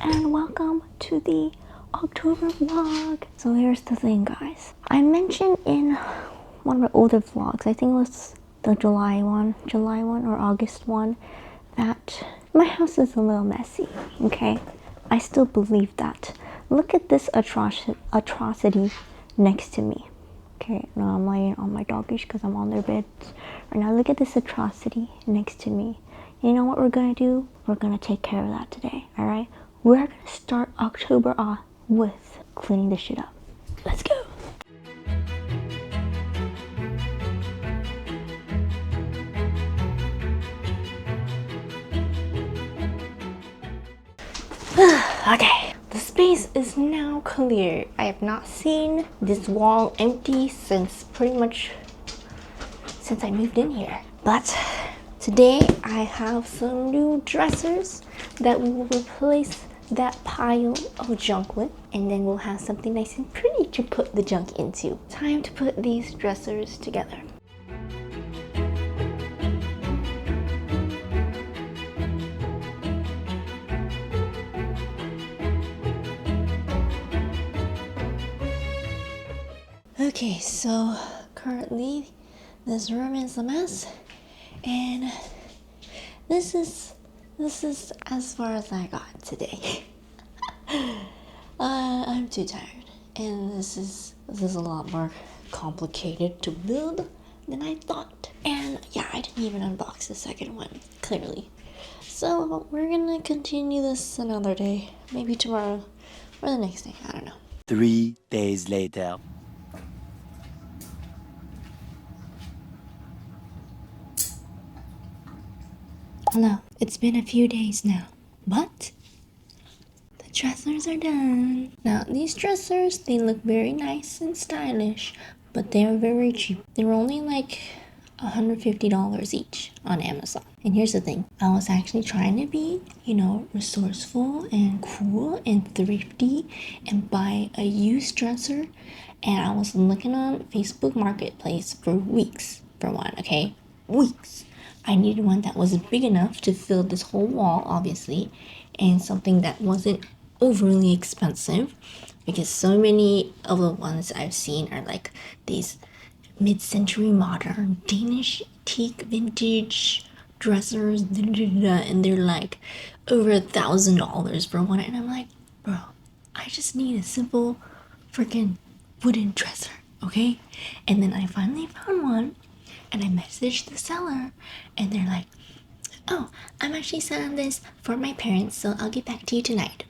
and welcome to the October vlog. So here's the thing, guys. I mentioned in one of my older vlogs, I think it was the July one or August one, that my house is a little messy, okay? I still believe that. Look at this atrocity next to me. Okay, now I'm laying on my doggies because I'm on their beds. Right now, look at this atrocity next to me. You know what we're gonna do? We're gonna take care of that today, alright? We're gonna start October off with cleaning this shit up. Let's go! Okay, the space is now clear. I have not seen this wall empty since pretty much since I moved in here. But today I have some new dressers that we will replace that pile of junk with, and then we'll have something nice and pretty to put the junk into. Time to put these dressers together. Okay, so currently this room is a mess, and this is as far as I got today. I'm too tired, and this is a lot more complicated to build than I thought. And yeah, I didn't even unbox the second one, clearly. So we're gonna continue this another day, maybe tomorrow or the next day, I don't know. 3 days later. Hello, it's been a few days now, but the dressers are done. Now, these dressers, they look very nice and stylish, but they're very cheap. They're only like $150 each on Amazon. And here's the thing, I was actually trying to be, resourceful and cool and thrifty and buy a used dresser, and I was looking on Facebook Marketplace for weeks for one, okay? Weeks. I needed one that was big enough to fill this whole wall, obviously, and something that wasn't overly expensive, because so many of the ones I've seen are like these mid-century modern Danish teak vintage dressers, and they're like over $1,000 for one, and I'm like, bro, I just need a simple freaking wooden dresser, okay? And then I finally found one, and I messaged the seller, and they're like, oh, I'm actually selling this for my parents, so I'll get back to you tonight.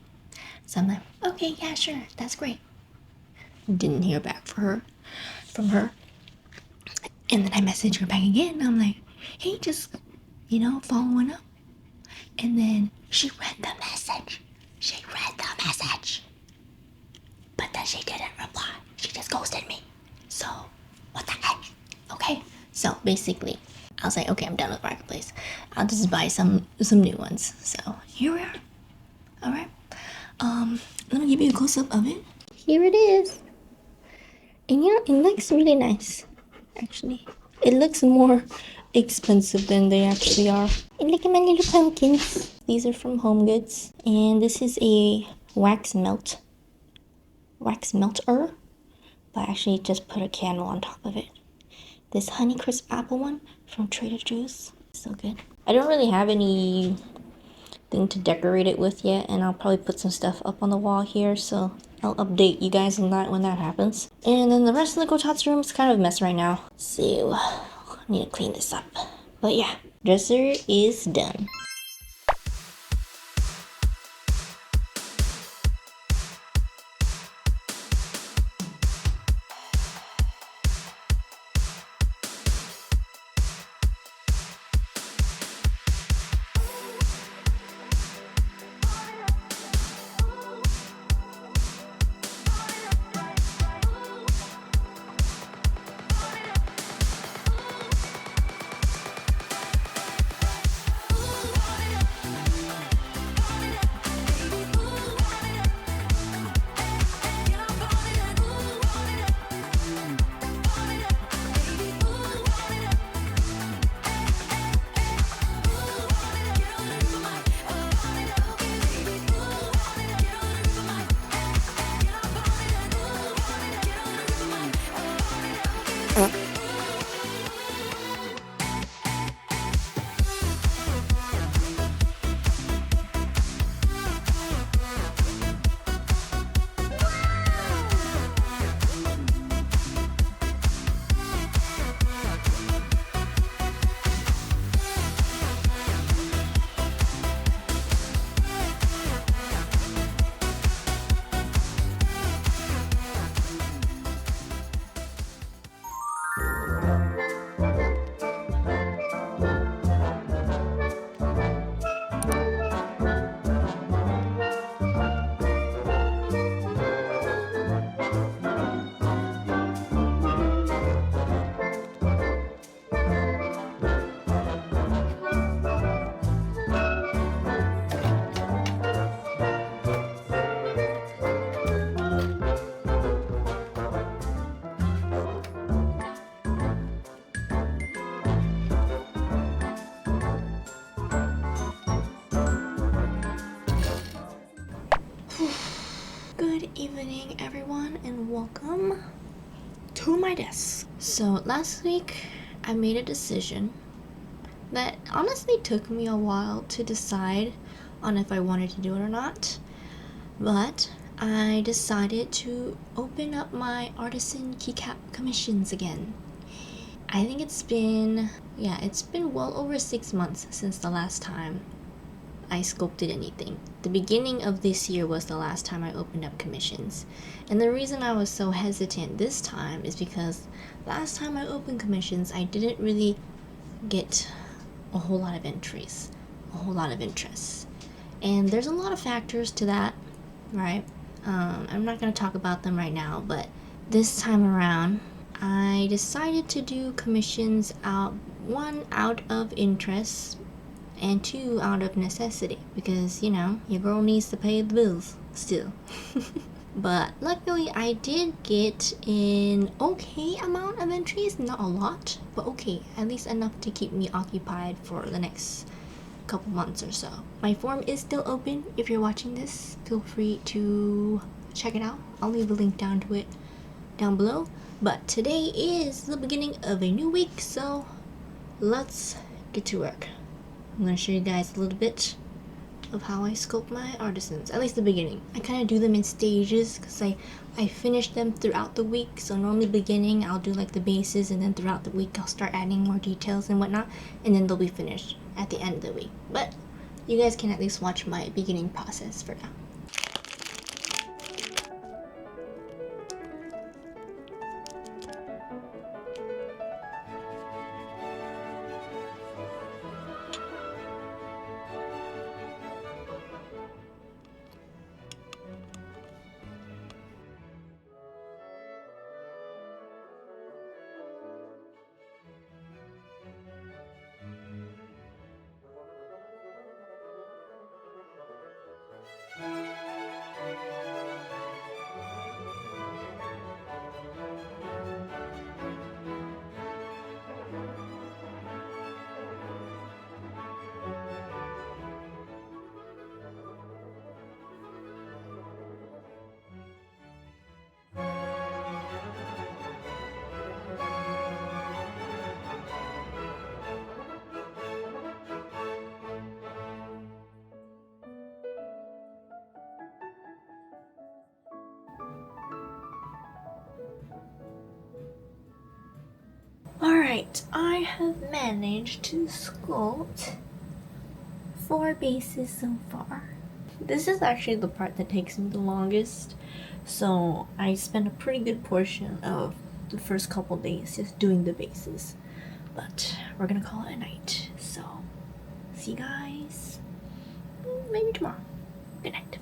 So I'm like, okay, yeah, sure, that's great. Didn't hear back from her. And then I messaged her back again. I'm like, hey, just, following up. And then she read the message. But then she didn't reply. She just ghosted me. So, what the heck? Okay. So, basically, I was like, okay, I'm done with Marketplace. I'll just buy some new ones. So, here we are. Alright. Let me give you a close-up of it. Here it is. And it looks really nice. Actually, it looks more expensive than they actually are. And look at my little pumpkins. These are from Home Goods, and this is a wax melter, but I actually just put a candle on top of it. This Honeycrisp apple one from Trader Joe's, so good. I don't really have anything to decorate it with yet, and I'll probably put some stuff up on the wall here, so I'll update you guys on that when that happens. And then the rest of the kotatsu room is kind of a mess right now, so I need to clean this up. But yeah, dresser is done. Good evening, everyone, and welcome to my desk. So, last week I made a decision that honestly took me a while to decide on if I wanted to do it or not, but I decided to open up my artisan keycap commissions again. I think it's been well over 6 months since the last time I sculpted anything. The beginning of this year was the last time I opened up commissions. And the reason I was so hesitant this time is because last time I opened commissions, I didn't really get a whole lot of entries, a whole lot of interest. And there's a lot of factors to that, right? I'm not going to talk about them right now, but this time around, I decided to do commissions out of interest and 2 out of necessity, because your girl needs to pay the bills still. But luckily I did get an okay amount of entries, not a lot, but okay, at least enough to keep me occupied for the next couple months or so. My form is still open. If you're watching this, feel free to check it out. I'll leave a link down to it down below. But today is the beginning of a new week, so let's get to work. I'm going to show you guys a little bit of how I sculpt my artisans, at least the beginning. I kind of do them in stages because I finish them throughout the week. So normally beginning I'll do like the bases, and then throughout the week I'll start adding more details and whatnot, and then they'll be finished at the end of the week. But you guys can at least watch my beginning process for now. Alright, I have managed to sculpt 4 bases so far. This is actually the part that takes me the longest, so I spent a pretty good portion of the first couple days just doing the bases. But we're gonna call it a night, so see you guys maybe tomorrow. Good night.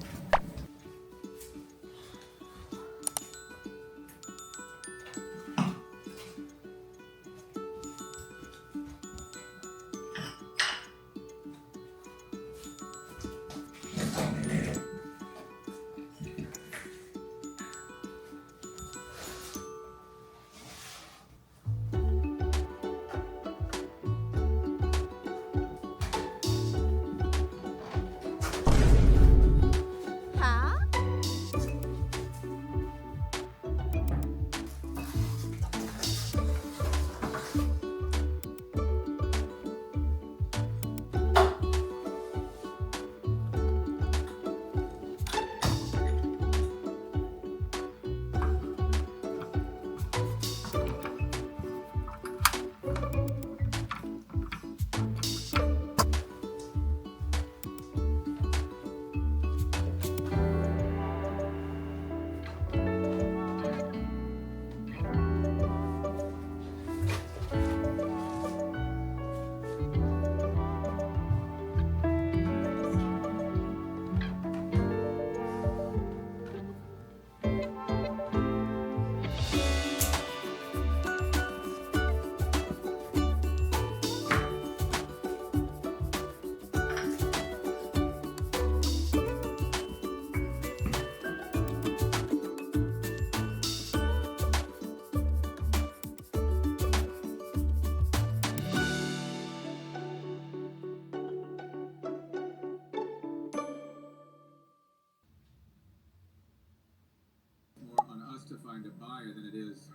find a buyer than it is.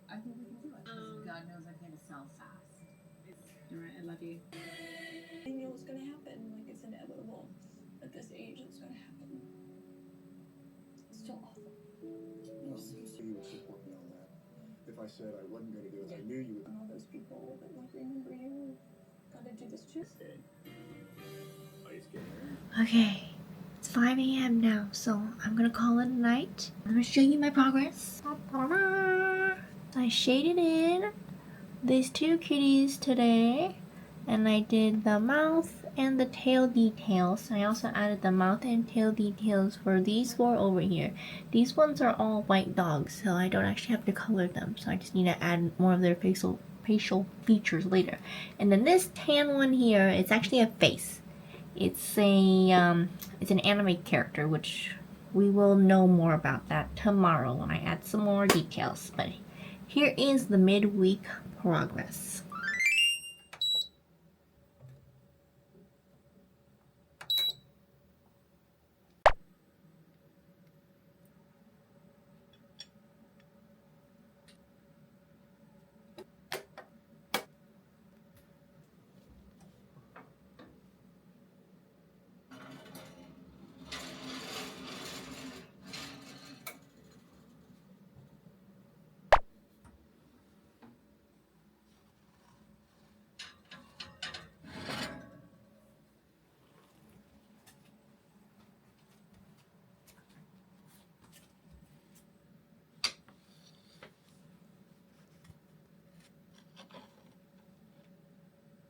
I think we can do it. God knows I'm going to sell fast. All right, I love you. I knew it was gonna happen. Like, it's inevitable. At this age, it's gonna happen. It's so awful. No, you would support me on that. If I said I wasn't going to do it, I knew you would. And all those people that like remember you gotta do this too. Okay, it's 5 a.m. now, so I'm gonna call it a night. I'm gonna show you my progress. I shaded in these two kitties today, and I did the mouth and the tail details. I also added the mouth and tail details for these four over here. These ones are all white dogs, so I don't actually have to color them, so I just need to add more of their facial features later. And then this tan one here, it's actually a face. It's an anime character, which we will know more about that tomorrow when I add some more details. But here is the midweek progress.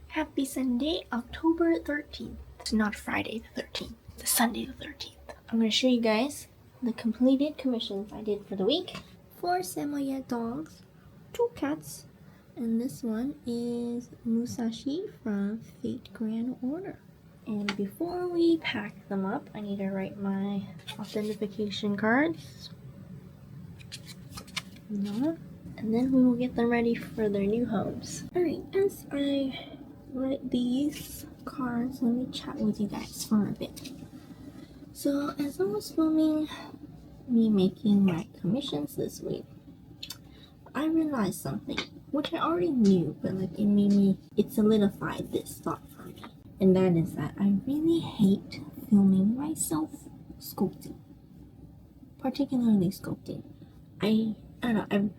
Happy Sunday, October 13th. It's not Friday the 13th, it's Sunday the 13th. I'm going to show you guys the completed commissions I did for the week. 4 Samoyed dogs, 2 cats, and this one is Musashi from Fate Grand Order. And before we pack them up, I need to write my authentication cards. No. And then we will get them ready for their new homes. Alright, as I write these cards, let me chat with you guys for a bit. So as I was filming me making my commissions this week, I realized something, which I already knew, but like it solidified this thought for me. And that is that I really hate filming myself sculpting. Particularly sculpting. I don't know,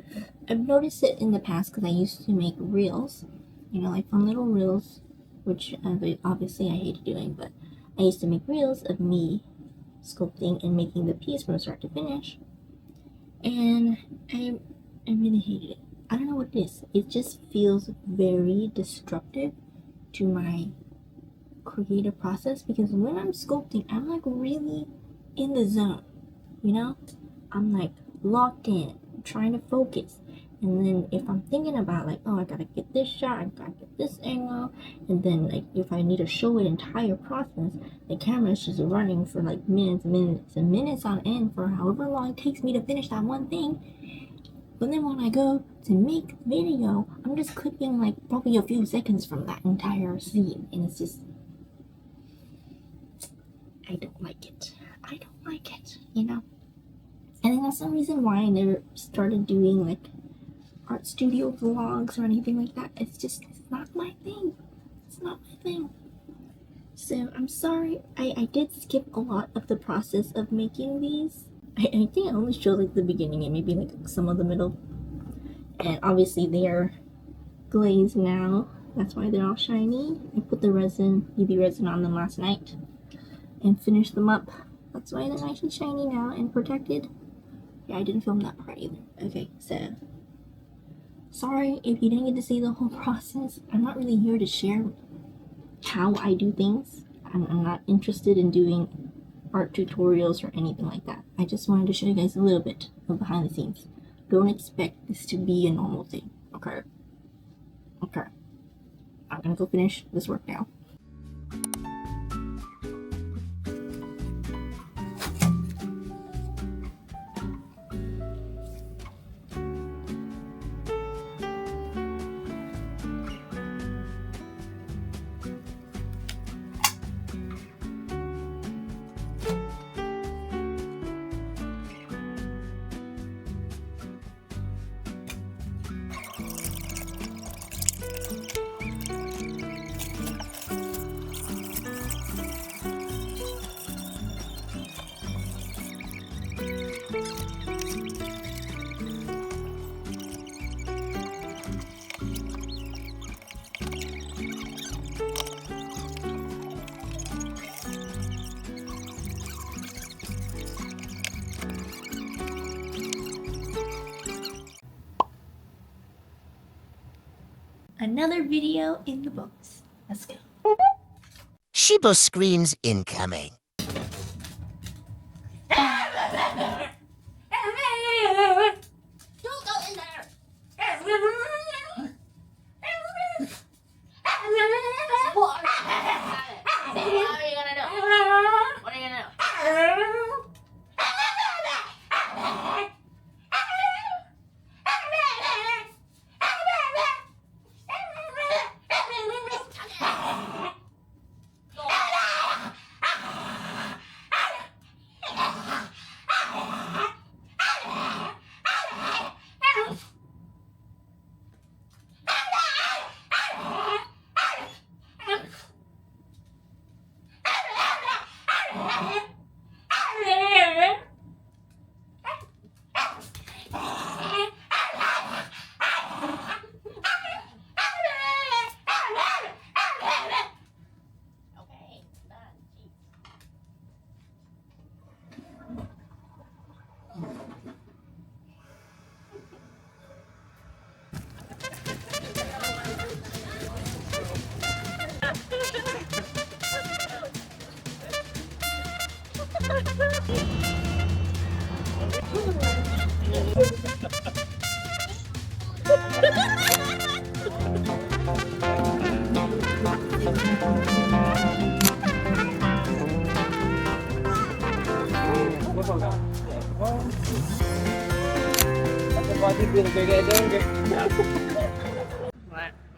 I've noticed it in the past because I used to make reels, like fun little reels, which obviously I hated doing, but I used to make reels of me sculpting and making the piece from start to finish, and I really hated it. I don't know what it is. It just feels very destructive to my creative process, because when I'm sculpting, I'm like really in the zone, I'm like locked in, trying to focus. And then if I'm thinking about like, oh, I gotta get this shot, I gotta get this angle, and then like if I need to show an entire process, the camera's just running for like minutes on end for however long it takes me to finish that one thing. But then when I go to make the video, I'm just clipping like probably a few seconds from that entire scene, and it's just, I don't like it. And then that's the reason why I never started doing like art studio vlogs or anything like that. It's not my thing. So I'm sorry, I did skip a lot of the process of making these. I think I only showed like the beginning and maybe like some of the middle. And obviously they are glazed now. That's why they're all shiny. I put the UV resin on them last night and finished them up. That's why they're nice and shiny now and protected. Yeah, I didn't film that part either. Okay, so sorry if you didn't get to see the whole process. I'm not really here to share how I do things. I'm not interested in doing art tutorials or anything like that. I just wanted to show you guys a little bit of behind the scenes. Don't expect this to be a normal thing, okay? I'm gonna go finish this work now. another video in the books. Let's go. Shiba screams incoming. Don't go in there! What? What are you gonna do? What are you gonna do?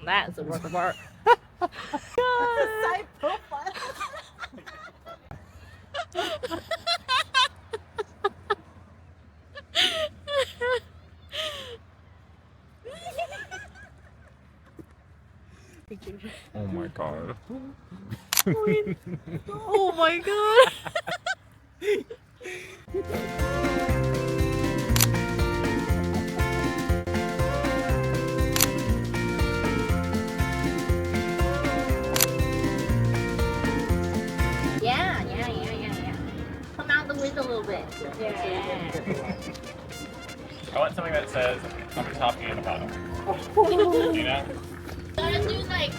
That's a work of art. Side profile. Oh my god. Oh my god. Yeah. Come out the window a little bit. Yeah. I want something that says on the top and the bottom. You know? Gotta do like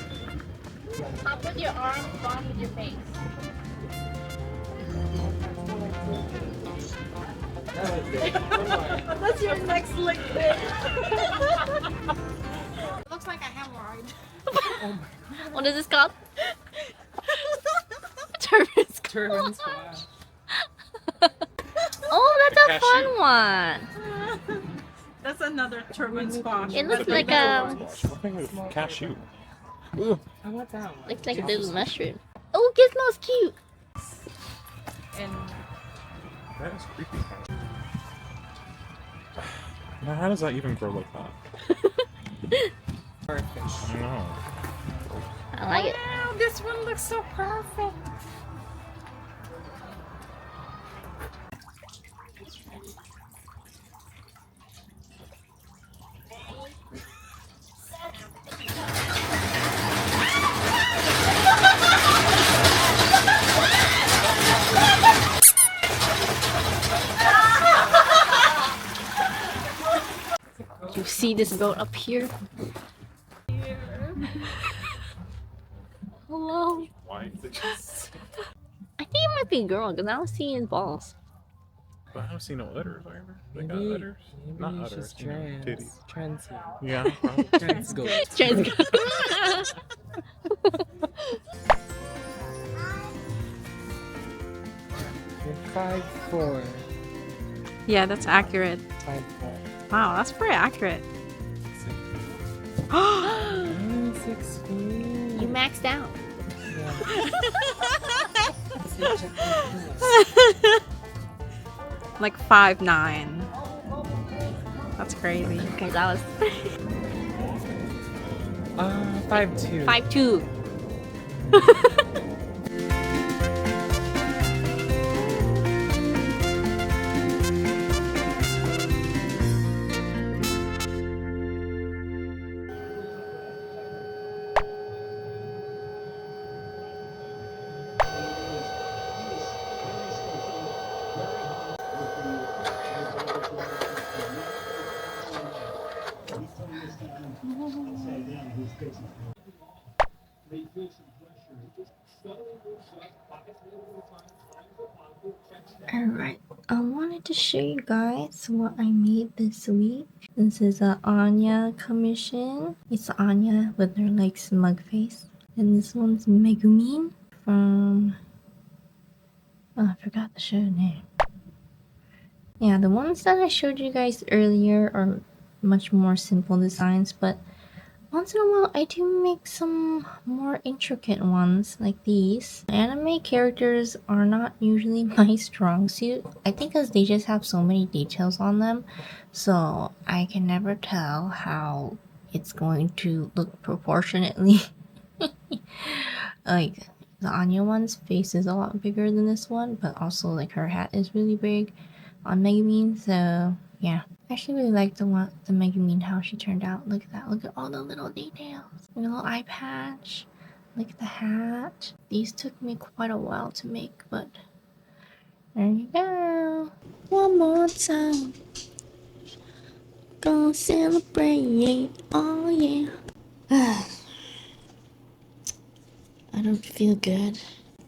top with your arm, bottom with your face. That's your next lick bit. Looks like a hemorrhoid. What is this called? Turban squash. Turban squash. Oh, that's a Cashew. fun one. That's another turban squash. It looks It's a like big a something with cashew. How about that one? looks like a little mushroom. Oh, Gizmo's cute. And That is creepy. Now, how does that even grow like that? perfect. I don't know. I like it. Wow, this one looks so perfect. You see this boat up here? Hello. Why is it just... I think it might be a girl because I was seeing balls. But I don't see no udders, either. They got udders? Not udders, you know, titties. Trans. Yeah, probably. Trans goat. Trans girl. 5'4". Yeah, that's accurate. 5'4". Wow, that's pretty accurate. 6 feet. You maxed out. Like 5'9". That's crazy. Because I was 5'2". 5'2". Alright, I wanted to show you guys what I made this week. This is a Anya commission. It's Anya with her like smug face. And this one's Megumin from... oh, I forgot the show name. Yeah, the ones that I showed you guys earlier are much more simple designs, but once in a while I do make some more intricate ones like these. Anime characters are not usually my strong suit. I think because they just have so many details on them, so I can never tell how it's going to look proportionately. Like the Anya one's face is a lot bigger than this one, but also like her hat is really big on Megumin, so yeah. I actually really like the Megumin, how she turned out. Look at that, look at all the little details. The little eye patch, look at the hat. These took me quite a while to make, but there you go. One more time, gonna celebrate, oh yeah. I don't feel good.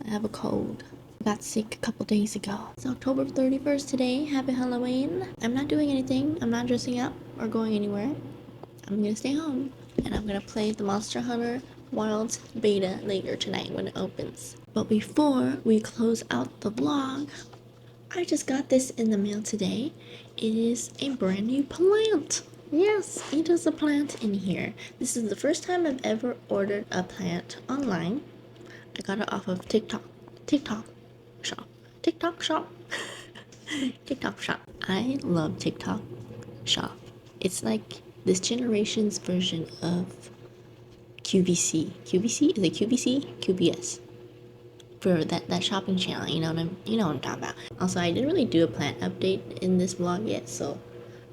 I have a cold. I got sick a couple days ago. It's October 31st today. Happy Halloween. I'm not doing anything. I'm not dressing up or going anywhere. I'm gonna stay home and I'm gonna play the Monster Hunter Wilds beta later tonight when it opens. But before we close out the vlog, I just got this in the mail today. It is a brand new plant. Yes, it is a plant in here. This is the first time I've ever ordered a plant online. I got it off of TikTok shop. TikTok shop. TikTok shop. I love TikTok shop. It's like this generation's version of QVC. QVC? Is it QVC? QBS. For that shopping channel, you know what I'm talking about. Also, I didn't really do a plant update in this vlog yet, so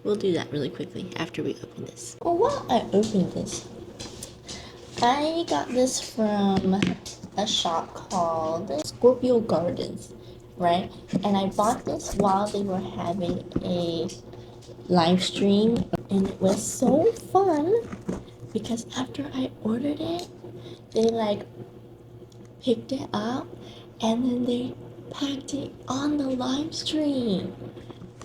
we'll do that really quickly after we open this. Oh, while I open this, I got this from a shop called Scorpio Gardens, right? And I bought this while they were having a live stream, and it was so fun because after I ordered it, they like picked it up and then they packed it on the live stream.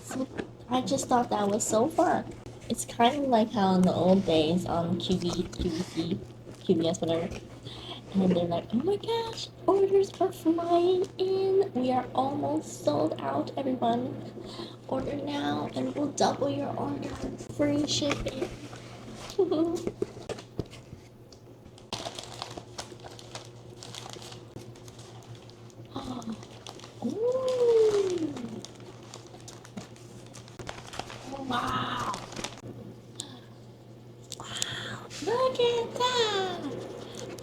So I just thought that was so fun. It's kind of like how in the old days on QVC, QBS, whatever. And they're like, oh my gosh, orders are flying in. We are almost sold out, everyone. Order now and we'll double your order. Free shipping. Oh. Ooh. Oh, wow. Wow. Look at that.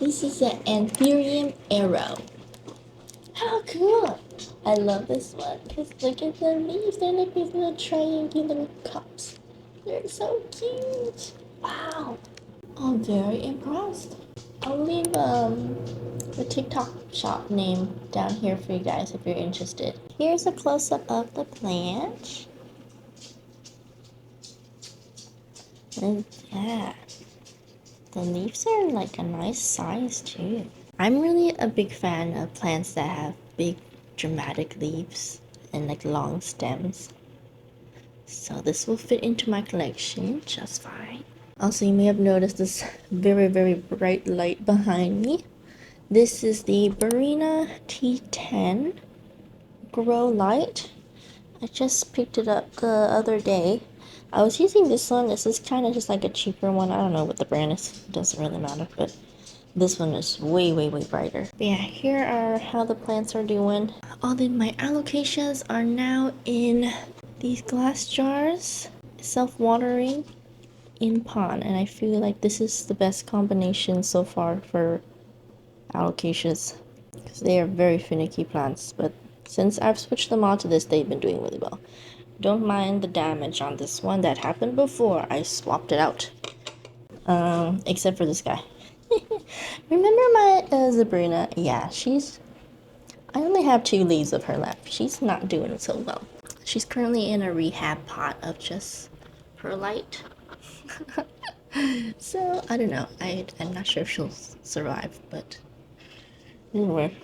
This is an Anthurium arrow. How cool! I love this one because look at the leaves. They're like these little triangular cups. They're so cute. Wow. I'm very impressed. I'll leave the TikTok shop name down here for you guys if you're interested. Here's a close-up of the plant. And yeah, the leaves are like a nice size too. I'm really a big fan of plants that have big dramatic leaves and like long stems. So this will fit into my collection just fine. Also, you may have noticed this very, very bright light behind me. This is the Barina T10 Grow Light. I just picked it up the other day. I was using this one. This is kind of just like a cheaper one. I don't know what the brand is. It doesn't really matter, but this one is way, way, way brighter. But yeah, here are how the plants are doing. All of my alocasias are now in these glass jars, self-watering in pond, and I feel like this is the best combination so far for alocasias because they are very finicky plants, but since I've switched them on to this, they've been doing really well. Don't mind the damage on this one that happened before I swapped it out, except for this guy. Remember my Sabrina? Yeah, I only have 2 leaves of her left. She's not doing so well. She's currently in a rehab pot of just perlite. So I don't know. I'm not sure if she'll survive, but anyway,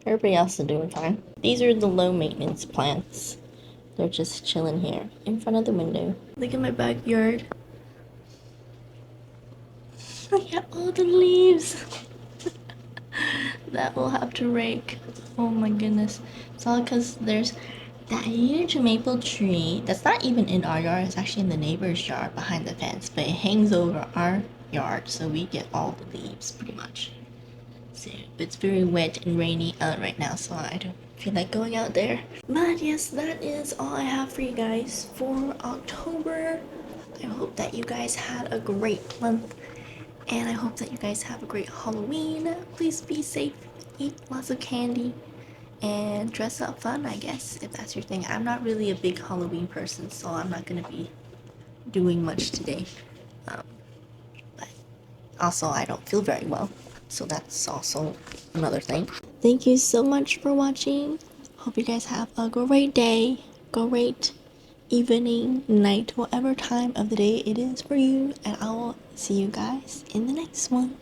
everybody else is doing fine. These are the low maintenance plants. They're just chilling here in front of the window. Look at my backyard. Look at all the leaves. That we'll have to rake. Oh my goodness. It's all because there's that huge maple tree that's not even in our yard, it's actually in the neighbor's yard behind the fence, but it hangs over our yard, so we get all the leaves pretty much. So it's very wet and rainy out right now, so I don't feel like going out there. But yes, that is all I have for you guys for October. I hope that you guys had a great month, and I hope that you guys have a great Halloween. Please be safe, eat lots of candy, and dress up fun, I guess, if that's your thing. I'm not really a big Halloween person, so I'm not gonna be doing much today. But also, I don't feel very well, so that's also another thing. Thank you so much for watching. Hope you guys have a great day, great evening, night, whatever time of the day it is for you, and I will see you guys in the next one.